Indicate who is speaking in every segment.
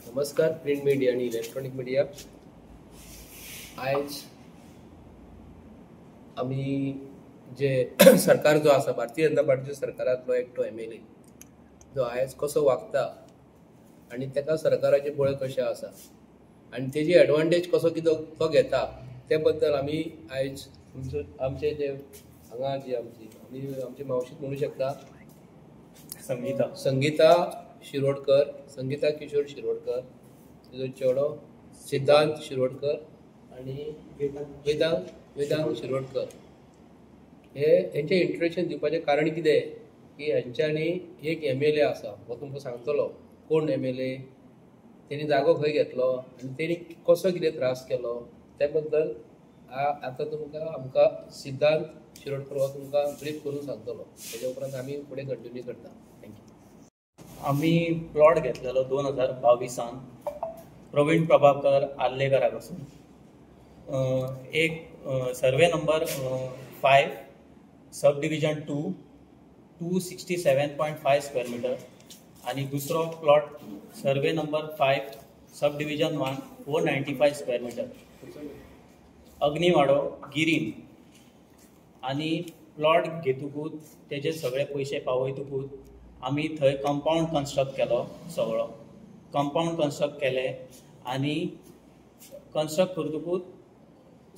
Speaker 1: नमस्कार print media आणि electronic media. आयज आम्ही जे सरकार जो आसा भारतीय जनता पार्टीच्या सरकारांतलो एकटो MLA जो आयज कसो वागता आनी तेका सरकाराचे बळ कशें आसा आनी तेजी एडवांटेज कसो कितें तो घेता ते बद्दल आमी आयज आमचे जे हांगा जी आमची मावशी म्हणू शकता संगीता शिरोडकर, संगीता किशोर शिरोडकर, तिजो चेडो सिद्धांत शिरोडकर आणि वेदांग शिरोडकर हेंचे इंट्रोडक्शन दिवपाचें कारण कितें की हेंच्यांनी एक MLA आसा हो तुमकां सांगतलो कोण MLA, तेणी जागो खंय घेतलो आनी तेणी कसो कितें त्रास केलो त्या बद्दल आतां आमकां सिद्धांत शिरोडकर हो तुमकां ब्रीफ करून सांगतलो. तेच्या उपरांत आमी फुडें कंटिन्यू करता. थँक्यू.
Speaker 2: आम्ही प्लॉट घेतलेलो 2022 प्रवीण प्रभाकर आल्लेकरा पासून. एक survey number 5 subdivision 2 267.5 square metre आणि दुसरो plot survey number 5 subdivision 1 495 square metre अग्निवाडो गिरीन. आणि प्लॉट घेतकूच तेजे सगळे पयशे पावयतकूच आमी थंय कंपाऊंड कन्स्ट्रक्ट केलो. सगळो कंपाऊंड कन्स्ट्रक्ट केले आणि कन्स्ट्रक्ट करतकूच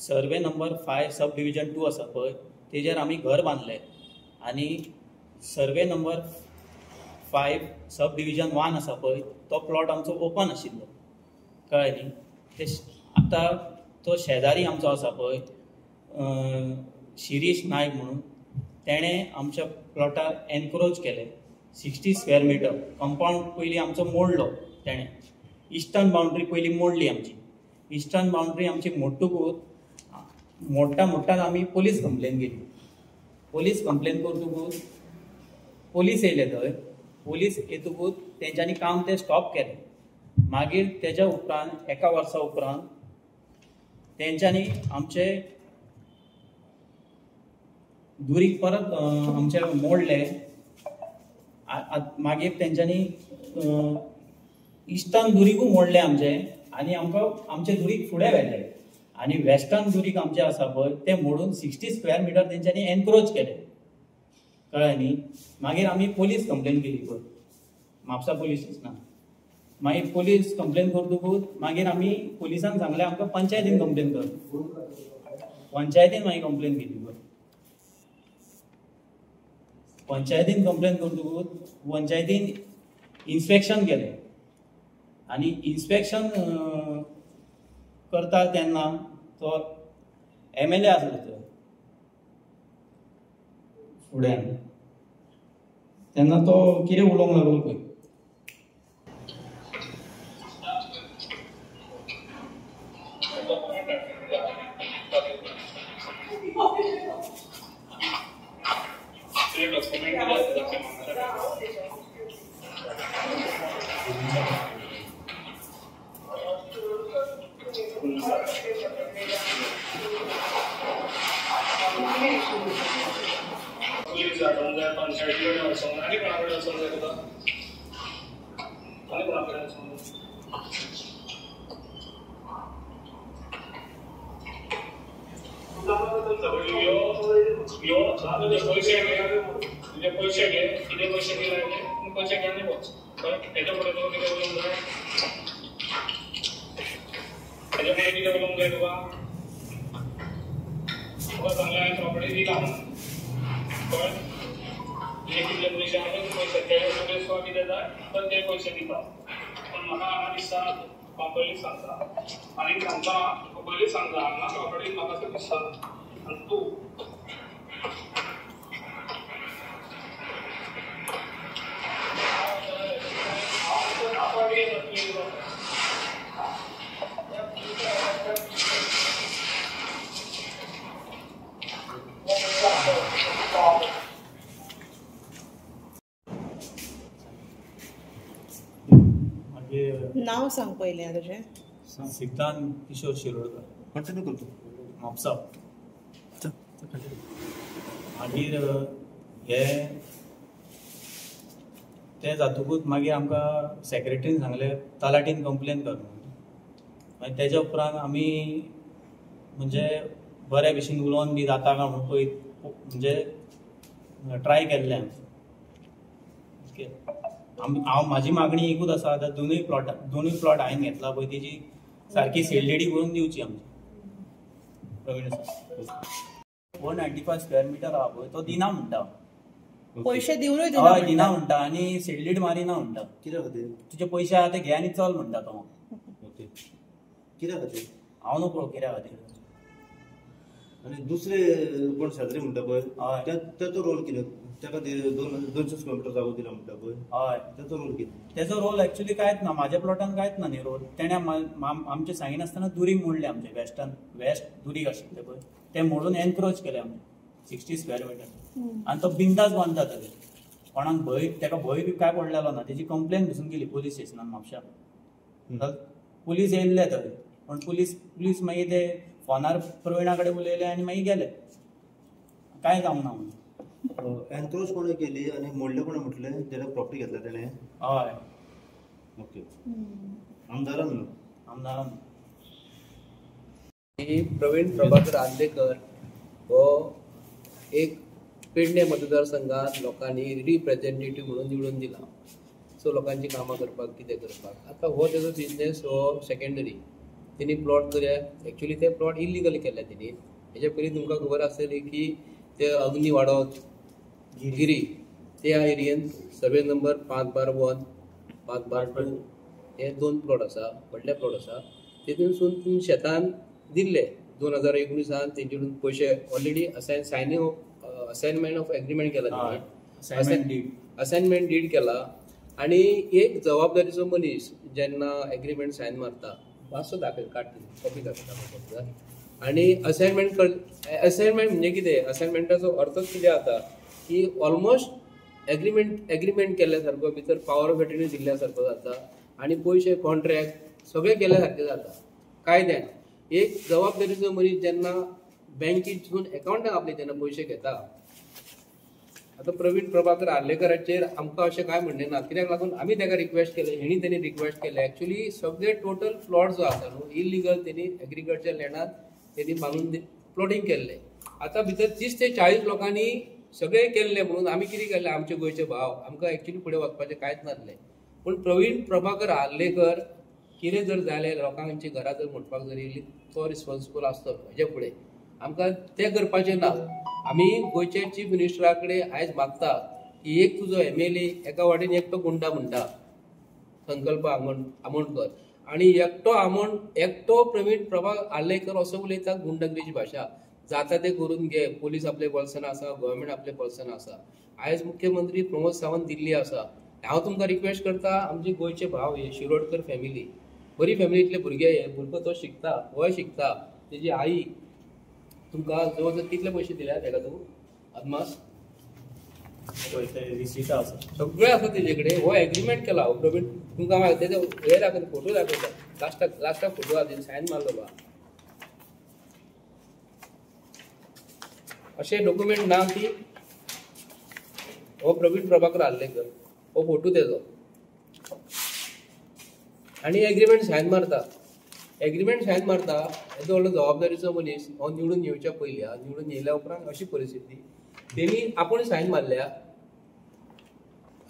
Speaker 2: सर्वे नंबर 5 सब डिविजन 2 आसा पळय तेजेर आमी घर बांदले आणि सर्वे नंबर 5 सब डिविजन 1 आसा पळय तो प्लॉट आमचो ओपन आशिल्लो. कळ्ळें न्ही. ते आतां तो शेजारी आमचो आसा पळय शिरीश नायक म्हणून तेणें आमच्या प्लॉटार एनक्रोच केले 60 स्क्वेअर मीटर. कंपाऊंड पयलीं आमचो मोडलो तेणें. इस्टर्न बाउंड्री पयलीं मोडली आमची. इस्टर्न बाउंड्री आमची मोडटकूच मोडटा आमी पोलीस कंप्लेन केली. पोलीस कंप्लेन करतकूच पोलीस येयले थंय. पोलीस येतकूच तेंच्यांनी काम ते स्टॉप केलें. मागीर तेच्या उपरांत 1 वर्सा उपरांत तेंच्यांनी आमचे दुरीक परत आमचे मोडले. मागीर तेंच्यांनी इस्टर्न दुरीकूय मोडले आमचे आनी आमकां आमचे दुरीक फुडें व्हेले आनी वेस्टर्न दुरीक आमचे आसा पळय ते मोडून 60 स्क्वेअर मीटर तेंच्यांनी एनक्रोच केले. कळ्ळें न्ही. मागीर आमी पोलीस कंप्लेन केली पळय म्हापसा पोलीस स्टेशनार. मागीर पोलीस कंप्लेन करतकूच मागीर आमी पोलिसांक सांगलें आमकां पंचायतीन कंप्लेन कर. पंचायतीन मागीर कंप्लेन केली पळय. पंचायतीन कंप्लेन करतकूच पंचायतीन इन्स्पेक्शन केलें आनी इन्स्पेक्शन करता तेन्ना तो MLA आसलो थंय फुड्यान. तेन्ना तो कितें उलोवंक लागलो पळय.
Speaker 3: पैसे घे किती पैसे दिले पैसे घ्या नाही बोच त्याच्यापुढे तो किती बोलून जाय त्याच्यापुढे किती बोलून जाय तुला चांगला प्रॉपर्टी दिला पण जे किती पैसे आहेत पैसे त्याच्यापुढे स्वा किती जाय पण ते पैसे दितात. पण मला आम्हाला दिसतात कंपनी सांगता आणि सांगता कंपनी सांगता आम्हाला प्रॉपर्टी म्हाका दिसतात आणि तू
Speaker 4: नाव सांग पहिले तुझे.
Speaker 2: सिद्धांत किशोर शिरोडकर.
Speaker 5: कंटिन्यू करतो.
Speaker 2: म्हापसा. मागीर हे ते जातकूच मागीर आमकां सेक्रेटरीन सांगलें तलाटीन कंप्लेन कर म्हणून. आनी तेज्या उपरांत आमी म्हणजे बऱ्या भशेन उलोवन बी जाता काय म्हणून पळय म्हणजे ट्राय केल्लें ओके. हांव म्हाजी मागणी एकूच आसा, आतां दोनूय प्लॉट हांवें घेतला पळय तेजी सारकी सेलडेडी करून दिवची आमची. प्रवीण सर 195 स्क्वेअर मिटर आहा पळय तो दिना म्हणटा,
Speaker 4: पैसे दिवनूय
Speaker 2: हय दिना म्हणटा आनी सेलडीड मारिना म्हणटा.
Speaker 5: कित्या खातीर?
Speaker 2: तुजे पयशे आहा ते घे आनी चल म्हणटा तो.
Speaker 5: ओके. कित्या खातीर?
Speaker 2: हांव नको पळोव कित्या खातीर.
Speaker 5: आनी दुसरे कोण शेजारी म्हणटा पळय तेचो रोल कितें? ताका 200 स्क्वेअर मिटर जागो दिला म्हणटा पळय,
Speaker 2: हय
Speaker 5: तेचो रोल कितें?
Speaker 2: तेजो रोल एक्चुअली कांयच ना, म्हाज्या प्लॉटान कांयच ना न्ही रोल. तेणे आमचे सांगिनासतना दुरीक मोडले, आमचे वेस्ट दुरीक आशिल्ले पळय ते मोडून एनक्रोच केले आमचे 60 स्क्वेअर मिटर. आनी तो बिंदास बांदता ताजे. कोणाक भंय ताका भंय बी काय पडलेलो ना. तेजी कंप्लेन पसून गेली पुलीस स्टेशनान म्हापशा. पुलीस येयल्ले थंय पण पुलीस मागीर ते फोनार प्रवीणा कडेन उलयले आनी मागीर गेले, कांय जावंक ना म्हणून.
Speaker 5: एनक्रोच कोणें केली आनी मोडले कोणें म्हटलें? जेन्ना प्रॉपर्टी घेतला तेणें?
Speaker 2: हय.
Speaker 5: ओके. आमदारान न्हू?
Speaker 2: आमदारान.
Speaker 1: प्रवीण प्रभाकर आर्लेकर हो एक पेडणे मतदारसंघात लोकांनी रिप्रेझेंटेटिव्ह म्हणून निवडून दिला. सो लोकांची कामां करपाक कितें करपाक. आतां हो तेजो बिझनेस हो सेकंडरी. तेणी प्लॉट केल्या, एक्चुअली ते प्लॉट इलिगल केल्या तेणी. हेच्या पयलीं तुमकां खबर आसतली की ते अग्निवाडो गिरी त्या एरियेंत सर्वे नंबर 5/1 5/2 हे 2 प्लॉट आसा, व्हडले प्लॉट आसा. तेतून शेतान दिल्ले 2019 तेंच्याकडून पयशे ऑलरेडी असाइनमेंट ऑफ एग्रीमेंट केला, असाइनमेंट डीड केला. आनी एक जबाबदारीचो मनीस जेन्ना एग्रीमेंट सायन मारता मातसो दाखय काडटा कॉपी दाखयता. आनी असाइनमेंट म्हणजे कितें? असाइनमेंटाचो अर्थच कितें जाता की ऑलमोस्ट एग्रीमेंट केल्ल्या सारको भितर पॉवर ऑफ एटर्नी दिल्ल्या सारको जाता आनी पयशे कॉन्ट्रॅक्ट सगळे केल्ल्या सारके जाता कायद्यान. एक जबाबदारीचो मनीस जेन्ना बँकेतून अकाउंटाक आपले जेन्ना पयशे घेता. आतां प्रवीण प्रभाकर आर्लेकराचेर आमकां अशें कांय म्हणणें ना, कित्याक लागून आमी ताका रिक्वेस्ट केले, हेणी तेणी रिक्वेस्ट केले. एक्चुअली सगळे टोटल प्लॉट जो आसा न्हू इलिगल तेणी एग्रीकल्चर लँडात तेणी बांदून प्लॉटिंग केल्ले. आतां भितर 30 ते 40 लोकांनी सगळे केल्ले म्हणून आमी कितें केल्लें, आमचे गोंयचे भाव आमकां एक्चुअली फुडें वचपाचें कांयच नासलें. पूण प्रवीण प्रभाकर आर्लेकर कितें जर जालें लोकांची घरां जर म्हणपाक जर येयली तो रिस्पॉन्सिबल आसतलो. हेजे फुडें आमकां तें करपाचें ना. आमी गोंयचे चीफ मिनिस्टरा कडेन आयज मागता की एक तुजो MLA एका वाटेन एकटो गुंडा म्हणटा संकल्प आमोणकर आनी एकटो प्रवीण प्रभा आर्लेकर असो उलयता गुंडगिरीची भाशा. जाता ते करून घे. पोलीस आपले पर्सन आसा, गव्हर्मेंट आपले पर्सन आसा. आयज मुख्यमंत्री प्रमोद सावंत दिल्ली आसा. हांव तुमकां रिक्वेस्ट करता, आमचे गोंयचे भाव हे शिरोडकर फॅमिली बरी फॅमिलींतले भुरगे हे भुरगो तो शिकता, हो शिकता, तेजी आई तुमकां जवळ जवळ कितले पयशे दिल्या ताका तूं अदमास?
Speaker 2: रिसिटा आसा
Speaker 1: सगळे आसा तेजे कडेन. हो एग्रीमेंट केला. हो प्रवीण तुमकां तेजो हे दाखयता, फोटो दाखयता, लास्टाक फोटो आहा सायन मारलो बा. अशे डॉक्युमेंट ना की हो प्रवीण प्रभाकर आर्लेकर, हो फोटो तेजो आनी एग्रीमेंट सायन मारता. येदो व्हडलो जबाबदारीचो मनीस हो निवडून येवच्या पयल्या, निवडून येयल्या उपरांत अशी परिस्थिती तेणी आपूण सायन मारल्या.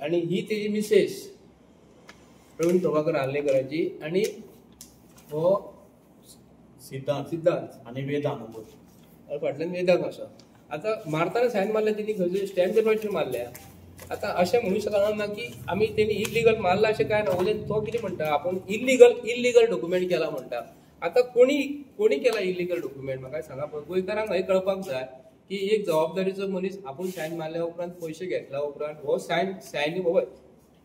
Speaker 1: आनी ही तेजी मिसेस प्रवीण प्रभाकर आर्लेकराची आनी हो सिद्धांत
Speaker 2: आनी वेदांत
Speaker 1: फाटल्यान वेदांत आसा. आतां मारतना सायन मारल्या तेणी खंयचे स्टॅम्प पेपराचेर मारल्या. आतां अशें म्हणू शकना ना की आमी तेणी इलिगल मारला अशें काय ना. उलयन तो कितें म्हणटा आपूण इलिगल डॉक्युमेंट केला म्हणटा. आतां कोणी केला इलिगल डॉक्युमेंट म्हाका सांगा. गोंयकारांक हें कळपाक जाय की एक जबाबदारीचो मनीस आपूण सायन मारल्या उपरांत पयशे घेतल्या उपरांत हो sign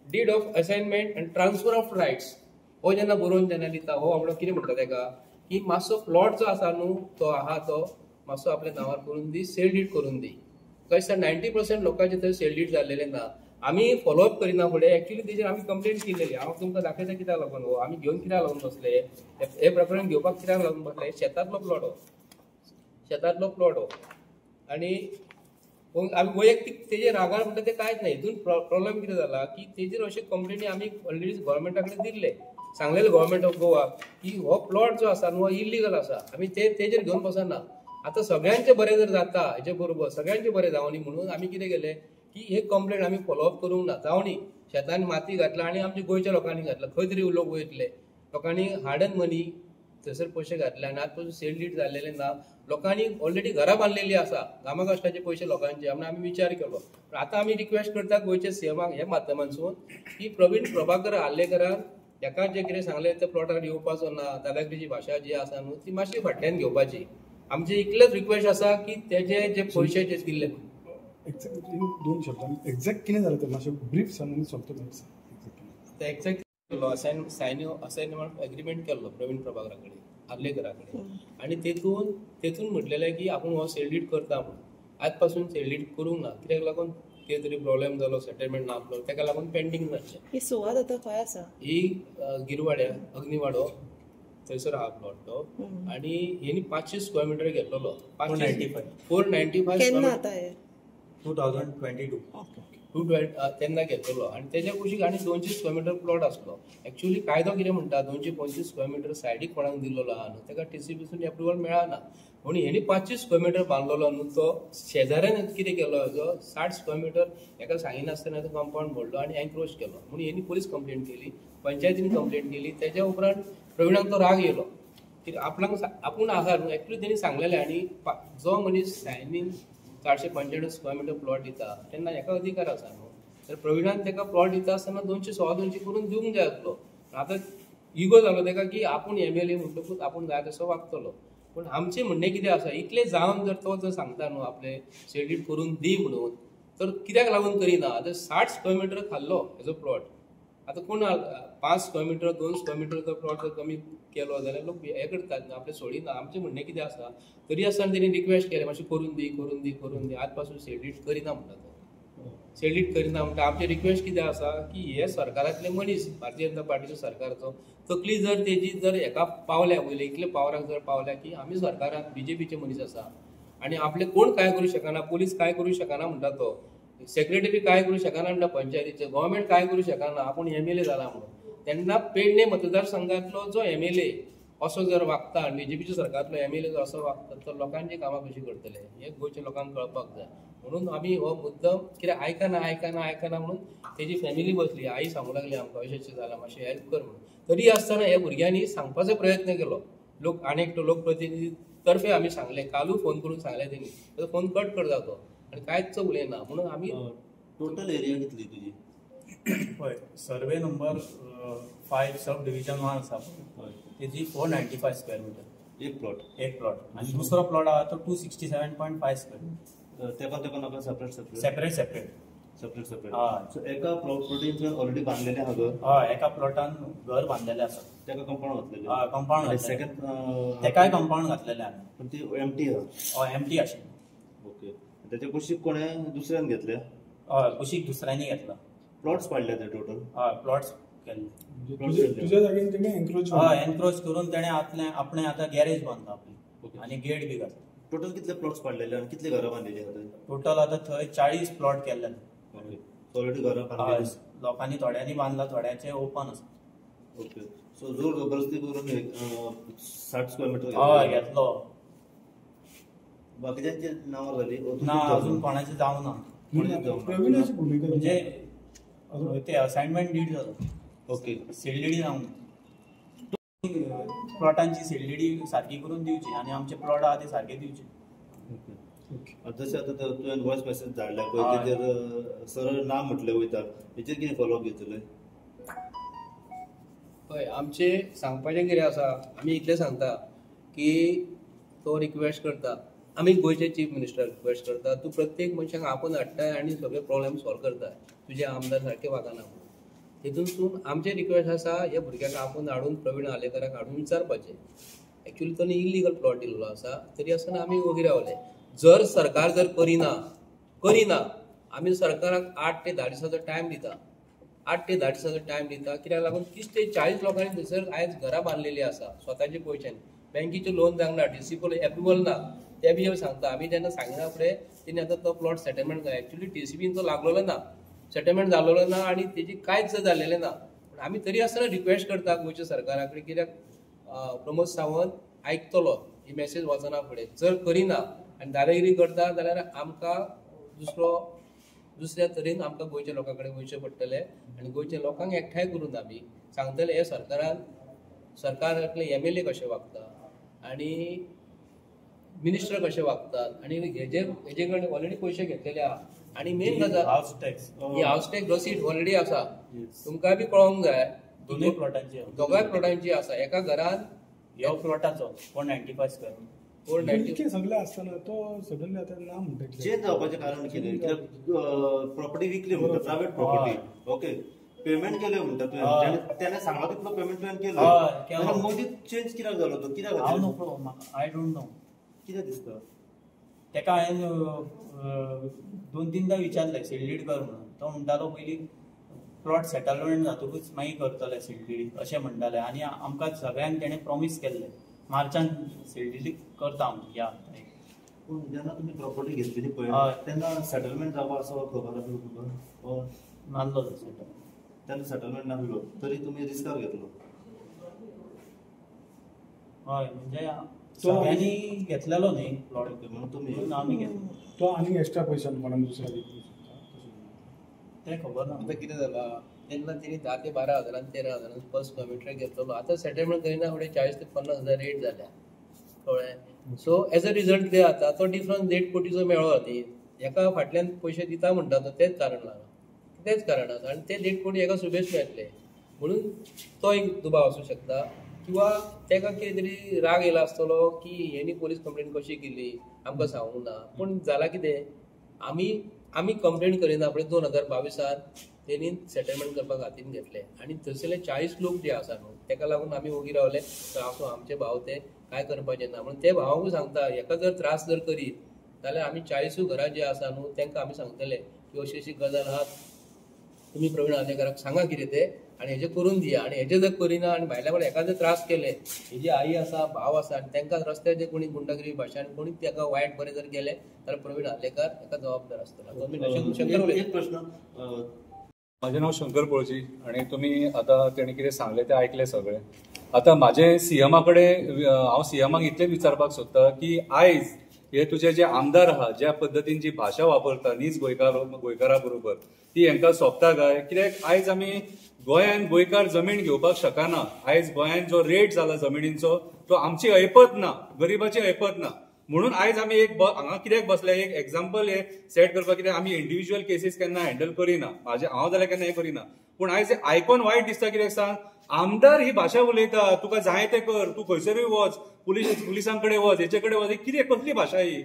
Speaker 1: deed of assignment and transfer of rights हो जेन्ना बरोवन जेन्ना दिता हो आपलो कितें म्हणटा ताका की मातसो प्लॉट जो आसा न्हू तो आहा तो मातसो आपल्या नांवार करून दी, सेल डीड करून दी. कशें 90% लोकांचे थंय सेल डीड जाल्लेले ना. आमी फॉलोअप करिना फुडें. एक्चुअली तेजेर आमी कंप्लेन केलेली. हांव तुमकां दाखयता कित्याक लागून हो आमी घेवन कित्याक लागून बसले, हे प्रकरण घेवपाक कित्याक लागून बसले. शेतांतलो प्लॉट हो आनी आमी वैयक्तीक तेजेर रागार म्हणटा ते कांयच ना. हितून प्रॉब्लेम कितें जाला की तेजेर अशे कंप्लेनी आमी ऑलरेडी गव्हर्मेंटा कडेन दिल्ले, सांगलेले गव्हर्मेंट ऑफ गोवा की हो प्लॉट जो आसा न्हू इलिगल आसा. आमी तेजेर घेवन बसना. आतां सगळ्यांचे बरें जर जाता हेचे बरोबर सगळ्यांचे बरें जावनी म्हणून आमी कितें केलें की हे कंप्लेंट आमी फॉलोअप करूंक ना. जावनी शेतांनी माती घातला आनी आमच्या गोंयच्या लोकांनी घातला. खंय तरी लोक वयतले, लोकांनी हार्ड एंड मनी थंयसर पयशे घातले आनी आतां पसून सेल डीड जाल्लेले ना. लोकांनी ऑलरेडी घरां बांदलेली आसा, कामाकश्टाचे पयशे लोकांचे. आमी विचार केलो. पण आतां आमी रिक्वेस्ट करता गोंयच्या सीएमाक हे माध्यमांतसून की प्रवीण प्रभाकर आर्लेकरान ताका जे कितें सांगलें त्या प्लॉटार येवपाचो ना, दादागिरीची भाशा जी आसा न्हू ती मातशी फाटल्यान घेवपाची. आमचे इतलेच रिक्वेस्ट आसा की तेजे जे पयशे जे दिल्ले
Speaker 6: दोन शब्दांनी एक्झॅक्ट कितें जालें तें मातशें ब्रीफ सांगून सोंपता
Speaker 1: ते एक्झॅक्ट केलो असायनमेंट एग्रीमेंट केल्लो प्रवीण प्रभाकरा कडेन आर्लेकरा कडेन. आनी तेतून म्हटलेलें की आपूण हो सेल डीड करता म्हणून. आज पासून सेल डीड करूंक ना. कित्याक लागून कितें तरी प्रॉब्लेम जालो, सेटलमेंट नासलो, ताका लागून पेंडींग जातलें.
Speaker 4: ही सुवात आतां खंय आसा?
Speaker 1: ही गिरवाड्या अग्निवाडो थंयसर आहा प्लॉट तो. आनी हेणी 500 स्क्वेअर मिटर घेतलेलो. 495
Speaker 4: केन्ना आतां हे?
Speaker 2: 2022
Speaker 1: तेन्ना घेतलो. आनी तेज्या कुशीक आनी 200 स्क्वेअर मिटर प्लॉट आसलो. एक्चुअली कायदो कितें म्हणटा 225 स्क्वेअर मिटर सायडीक कोणाक दिल्लो आहा न्हू ताका TCBसून एप्रुवल मेळना. म्हणून हेणी 500 स्क्वेअर मिटर बांदलेलो न्हू तो शेजाऱ्यान कितें केलो हेजो 60 स्क्वेअर मिटर हेका सांगिनासतना कंपाऊंड मोडलो आनी एनक्रोच केलो. म्हणून हेणी पुलीस कंप्लेंट केली, पंचायतीन कंप्लेंट केली. तेज्या उपरांत प्रवीणाक तो राग येयलो की आपूण आसा न्हू. एक्चुअली तेणी सांगलेलें आनी जो मनीस सायनीन 495 स्क्वेअर मिटर प्लॉट दिता तेन्ना हेका अधिकार आसा न्हू. तर प्रवीणान ताका प्लॉट दिता आसतना 200 200 करून दिवंक जाय आसलो. आतां इगो जालो ताका की आपूण MLA म्हणटकूच आपूण जाय तसो वागतलो. पूण आमचें म्हणणें कितें आसा इतलें जावन जर तो जर सांगता न्हू आपले सेल डीड करून दी म्हणून तर कित्याक लागून करिना. आतां 60 स्क्वेअर मिटर खाल्लो हेजो प्लॉट. आतां कोण 5 स्क्वेअर मिटर 2 स्क्वेअर मिटर तो प्लॉट जर कमी केलो जाल्यार लोक हे करतात आपले सोडिना. आमचें म्हणणें कितें आसा तरी आसतना तेणी रिक्वेस्ट केलें मातशें करून दी. आज पासून सेल डीड करिना म्हणटा तो. सेल डीड करिना म्हणटा. आमचें रिक्वेस्ट कितें आसा की हे सरकारांतले मनीस भारतीय जनता पार्टीचो सरकारचो तकली जर तेजी जर हेका पावल्या वयले इतले पावराक जर पावल्या की आमी सरकारांत BJPचे मनीस आसा आनी आपले कोण काय करूं शकना, पुलीस काय करूं शकना म्हणटा तो, सेक्रेटरी काय करूं शकना म्हणटा पंचायतीचे, गव्हर्मेंट काय करूं शकना, आपूण MLA जाला म्हणून. तेन्ना पेडणे मतदारसंघातलो जो MLA असो जर वागता आनी BJPच्या सरकारांतलो MLA जर असो वागता तर लोकांची कामां कशी करतले हे गोंयच्या लोकांक कळपाक जाय. म्हणून आमी हो मुद्दम कितें आयकना म्हणून तेजी फॅमिली बसली. आई सांगूंक लागली आमकां अशें जालां मातशें हेल्प कर म्हणून. तरी आसतना ह्या भुरग्यांनी सांगपाचो प्रयत्न केलो. आनी एकटो लोकप्रतिनिधी तर्फे आमी सांगलें, कालू फोन करून सांगलें तेणी, तो फोन कट कर जातो आनी कांयच उलयना. म्हणून आमी
Speaker 5: टोटल एरिया कितली तुजी?
Speaker 2: पळय सर्वे नंबर 5 सब डिविजन 1 आसा पळय तेजी 495 स्क्वेअर मिटर
Speaker 5: एक प्लॉट
Speaker 2: आनी दुसरो प्लॉट आहा तो 267.5 स्क्वेअर मिटर.
Speaker 5: तेका नाका सेपरेट सो एका प्लॉटीन ऑलरेडी बांधलेले आहा घर?
Speaker 2: हय एका प्लॉटान घर बांधलेलें आसा.
Speaker 5: तेका कंपाऊंड घातलेलें?
Speaker 2: हय कंपाऊंड घातलेलें.
Speaker 5: सेकंड
Speaker 2: तेकाय कंपाऊंड घातलेलें आमी.
Speaker 5: पण ती एम्प्टी आहा?
Speaker 2: हय एम्प्टी आशिल्ली.
Speaker 5: ओके. तेच्या कुशीक कोणें दुसऱ्यान घेतल्या?
Speaker 2: हय कुशीक दुसऱ्यांनी घेतला.
Speaker 5: प्लॉट्स पाडले ते टोटल?
Speaker 2: हय प्लॉट्स केल्ले.
Speaker 6: तुझ्या जागेन तेणे एन्क्रोच
Speaker 2: हय एन्क्रोच करून तेणें आपणें आतां गॅरेज बांदता आपली आनी गेट बी घातला.
Speaker 5: टोटल कितले प्लॉट्स पाडलेले आनी कितली घरां बांदिल्ली आहा थंय?
Speaker 2: टोटल आतां थंय 40 प्लॉट केल्ले.
Speaker 5: ऑलरेडी घरां बांदिल्ली?
Speaker 2: लोकांनी थोड्यांनी बांदला, थोड्यांचे ओपन आसा.
Speaker 5: ओके. सो जोर जबरदस्ती करून 60 स्क्वेअर मिटर
Speaker 2: हय घेतलो.
Speaker 5: बाकीच्यांची नांवां जाली?
Speaker 2: ना अजून कोणाचें जावना.
Speaker 6: प्रवीणाची भूमिका
Speaker 2: म्हणजे ते असाइनमेंट डीड जालो.
Speaker 5: ओके.
Speaker 2: सेल डीड जावंक प्लॉटांची सेल डीड सारकी करून दिवची आनी आमचे प्लॉट आहा ते सारके दिवचे.
Speaker 5: जशें आतां तुवें वॉयस मेसेज धाडल्या पळय तेजेर सरळ नाम म्हटलें वयता, हेचेर कितें फॉलोअप घेतले?
Speaker 1: हय आमचें सांगपाचें कितें आसा, आमी इतलें सांगता की तो रिक्वेस्ट करता, आमी गोंयचे चीफ मिनिस्टर रिक्वेस्ट करता, तूं प्रत्येक मनशाक आपूण हाडटाय आनी सगळे प्रॉब्लेम सॉल्व करताय, तुजे आमदार सारके वागना म्हणून. तितूनसून आमचें रिक्वेस्ट आसा ह्या भुरग्याक आपूण हाडून प्रवीण आर्लेकराक हाडून विचारपाचें. एक्चुअली तो इल्लिगल प्लॉट दिल्लो आसा तरी आसतना आमी वोगी रावले. जर सरकार जर करिना आमी सरकाराक 8 ते 10 दिसाचो टायम दिता. 8 ते 10 दिसाचो टायम दिता. कित्याक लागून 30 ते 40 लोकांनी थंयसर आयज घरां बांदलेलीं आसा स्वताचे पयशांनी. बँकेचे लोन जावंक ना, DCPO एप्रुवल ना. ते बी सांगता. आमी जेन्ना सांगना फुडें तेणी आतां तो प्लॉट सेटलमेंट केला. एक्चुअली TCBन तो लागलेलो ना, सेटलमेंट जाल्लो ना आनी तेजी कांयच जाल्लेलें ना. पूण आमी तरी आसतना रिक्वेस्ट करता गोंयच्या सरकारा कडेन, कित्याक प्रमोद सावंत आयकतलो ही मॅसेज वचना फुडें. जर करिना आनी दादागिरी करता जाल्यार आमकां दुसऱ्या तरेन आमकां गोंयच्या लोकां कडेन वयचें पडटलें आनी गोंयच्या लोकांक एकठांय करून आमी सांगतले हे सरकारांतले MLA कशे वागता आनी मिनिस्टर कशे वागतात आनी हेजे कडेन ऑलरेडी पयशे घेतलेले आहा. आनी मेन गजाल
Speaker 2: हाऊस टॅक्स
Speaker 1: ही हाऊस टॅक्स रसीद ऑलरेडी आसा. तुमकां बी कळोंक जाय
Speaker 2: दोनूय प्लॉटांची
Speaker 1: दोगांय प्लॉटांची आसा. एका घरान
Speaker 2: ह्या प्लॉटाचो 495 स्क्वेअर
Speaker 1: 490
Speaker 6: इतके सगळे असताना तो सडनली आता ना म्हणटा
Speaker 5: चेंज जावपाचें कारण कितें? कित्याक प्रॉपर्टी विकली म्हणटा, प्रायवेट प्रॉपर्टी, ओके, पेमेंट केले म्हणटा तुवें, त्याने सांगला तितलो पेमेंट तुवें केलो, जाल्यार मदींच चेंज कित्याक जालो तो? कित्याक
Speaker 2: हांव नको, आय डोंट नो
Speaker 5: कितें दिसता?
Speaker 2: तेका हांवें 2-3दा विचारलें सील डीड कर म्हणून. तो म्हणटालो पयलीं प्लॉट सेटलमेंट जातकूच मागीर करतले सील डीड अशें म्हणटाले. आनी आमकां सगळ्यांक तेणें प्रॉमीस केल्लें मार्चान सील डीड करता म्हणून या.
Speaker 5: पूण जेन्ना तुमी प्रॉपर्टी घेतलेली पळय तेन्ना सेटलमेंट जावपा असो खबर आसलो तुका?
Speaker 2: नासलो तो सेटलमेंट.
Speaker 5: तेन्ना सेटलमेंट नासलो तरी तुमी रिस्कार घेतलो?
Speaker 2: हय, म्हणजे सगळ्यांनी घेतलेलो न्ही प्लॉट
Speaker 5: म्हणून तुमी
Speaker 2: आमी घेतलो.
Speaker 6: तो आनी एक्स्ट्रा पयशां कोणाक दुसऱ्या विकूंक शकता
Speaker 2: तें खबर ना.
Speaker 1: आतां कितें जाला तेन्ना तेणी 10 ते 12 हजारान 13 हजारान फर्स्ट कॉन्ट्रॅक्ट घेतलो. आतां सेटलमेंट करिना फुडें 40 ते 50 हजार रेट जाल्या कळ्ळें. सो एज अ रिजल्ट कितें जाता तो डिफरन्स 1.5 कोटीचो मेळ्ळो न्ही. एका फाटल्यान पयशे दिता म्हणटा तो तेच कारण आसा आनी ते 1.5 कोटी एका सुबेश मेळटले म्हणून तो एक दुबाव आसूं शकता. किंवा तेका कितें तरी राग येयला आसतलो की हेणी पोलीस कंप्लेंट कशी केली आमकां सांगूंक ना. पूण जालां कितें, आमी कंप्लेंट करिना फुडें 2022 तेणी सेटलमेंट करपाक हातीन घेतले आनी थंयसरले 40 लोक जे आसा न्हू तेका लागून आमी ओगी रावले. आसूं आमचे भाव ते काय करपाचें ना म्हणून ते भावाकूय सांगता हेका जर त्रास जर करीत जाल्यार आमी 40 घरां जे आसा न्हू तांकां आमी सांगतले की अशी गजाल आहा, तुमी प्रवीण आलेकराक सांगा कितें तें आनी हेजें करून दिया. आनी हेजें जर करिना आनी भायल्या कडे एका जर त्रास केले, हेजी आई आसा भाव आसा आनी तांकां रस्त्यार जे कोणी गुंडागिरी भाशेन कोणी ताका वायट बरें जर केलें जाल्यार प्रवीण आलेकर ताका जबाबदार आसतलो.
Speaker 5: एक प्रश्न,
Speaker 7: माझे नाव शंकर पळशी आणि तुम्ही आता तेणे कितें सांगले ते ऐकले सगळे. आता माझे सीएमा कडेन हांव सीएमाक इतलें विचारपाक सोदता की आयज हे तुझे जे आमदार आहा ज्या पद्दतीन जी भाशा वापरता नीज गोंयकारा बरोबर ती हांकां सोंपता काय? कित्याक आयज आमी गोंयान गोंयकार जमीन घेवपाक शकना. आयज गोंयान जो रेट जाला जमिनींचो तो आमची ऐपत ना, गरिबाची ऐपत ना. म्हणून आयज आमी हांगा कित्याक बसले, एक एग्जाम्पल हे सेट करपाक, कित्याक आमी इंडिव्हिज्युअल केसीस केन्ना हँडल करिना, हांव जाल्यार केन्ना हें करिना. पूण आयज आयकून वायट दिसता. कित्याक सांग, आमदार ही भाशा उलयता, तुका जाय तें कर, तूं खंयसरूय वच, पुलिसां कडेन वच, हेचे कडेन वच, कितें कसली भाशा ही?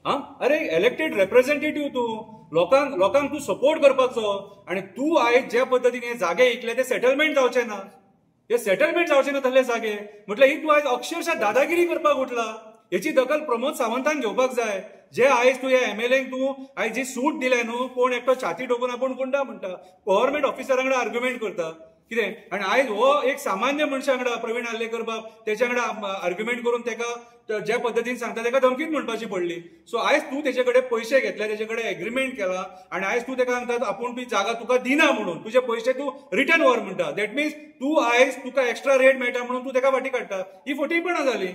Speaker 7: अरे इलेक्टेड रिप्रेझेंटेटिव्ह तूं, लोकांक तूं सपोर्ट करपाचो आनी तूं आयज ज्या पद्दतीन हे जागे इकले ते सेटलमेंट जावचे ना. हे सेटलमेंट जावचे ना तसले जागे म्हटल्यार ही तूं आयज अक्षरशः दादागिरी करपाक उठला. हेची दखल प्रमोद सावंतान घेवपाक जाय. जे आयज तूं ह्या MLAक तूं आयज जी सूट दिल्या न्हू, कोण एकटो छाती ठोकून आपूण गुंडा म्हणटा, गव्हर्नमेंट ऑफिसरां कडेन आर्ग्युमेंट करता कितें, आनी आयज हो एक सामान्य मनशा कडेन प्रवीण आल्लेकर बाब तेच्या कडेन आर्ग्युमेंट करून तेका ज्या पद्दतीन सांगता तेका धमकीच म्हणपाची पडली. सो आयज तूं तेचे कडेन पयशे घेतले, तेचे कडेन एग्रीमेंट केला आनी आयज तूं तेका सांगता आपूण ती जागा तुका दिना म्हणून, तुजे पयशे तूं रिटर्न व्हर म्हणटा. दॅट मिन्स तूं आयज तुका एक्स्ट्रा रेट मेळटा म्हणून तूं तेका फाटीं काडटा. ही फटीपणां जाली.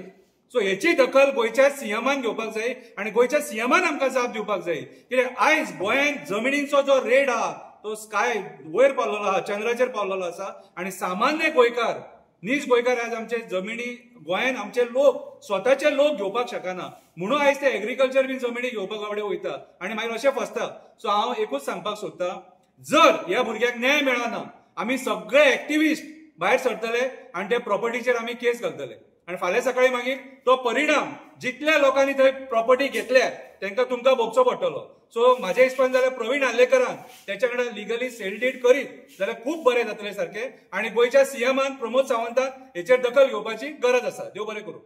Speaker 7: सो हेची दखल गोंयच्या सीएमान घेवपाक जाय आनी गोंयच्या सीएमान आमकां जाप दिवपाक जाय. कित्याक आयज गोंयांत जमिनीचो जो रेट आहा तो स्काय वयर पावलेलो आहा, चंद्राचेर पावलेलो आसा आनी सामान्य गोंयकार, नीज गोंयकार आयज आमचे जमिनी गोंयांत आमचे लोक स्वताचे लोक घेवपाक शकना. म्हणून आयज ते एग्रीकल्चर बी जमिनी घेवपाक कडेन वयता आनी मागीर अशें फसता. सो हांव एकूच सांगपाक सोदता, जर ह्या भुरग्याक न्याय मेळना आमी सगळे एक्टिविस्ट भायर सरतले आनी ते प्रॉपर्टीचेर आमी केस घालतले आनी फाल्यां सकाळी मागीर तो परिणाम जितल्या लोकांनी थंय प्रॉपर्टी घेतल्या तांकां तुमकां भोगचो पडटलो. सो म्हाज्या हिसपान जाल्यार प्रवीण आल्लेकरान तेच्या कडेन लिगली सेल डीड करीत जाल्यार खूब बरें जातलें सारकें. आनी गोंयच्या सीएमान प्रमोद सावंतान हेचेर दखल घेवपाची गरज आसा. देव बरें करूं.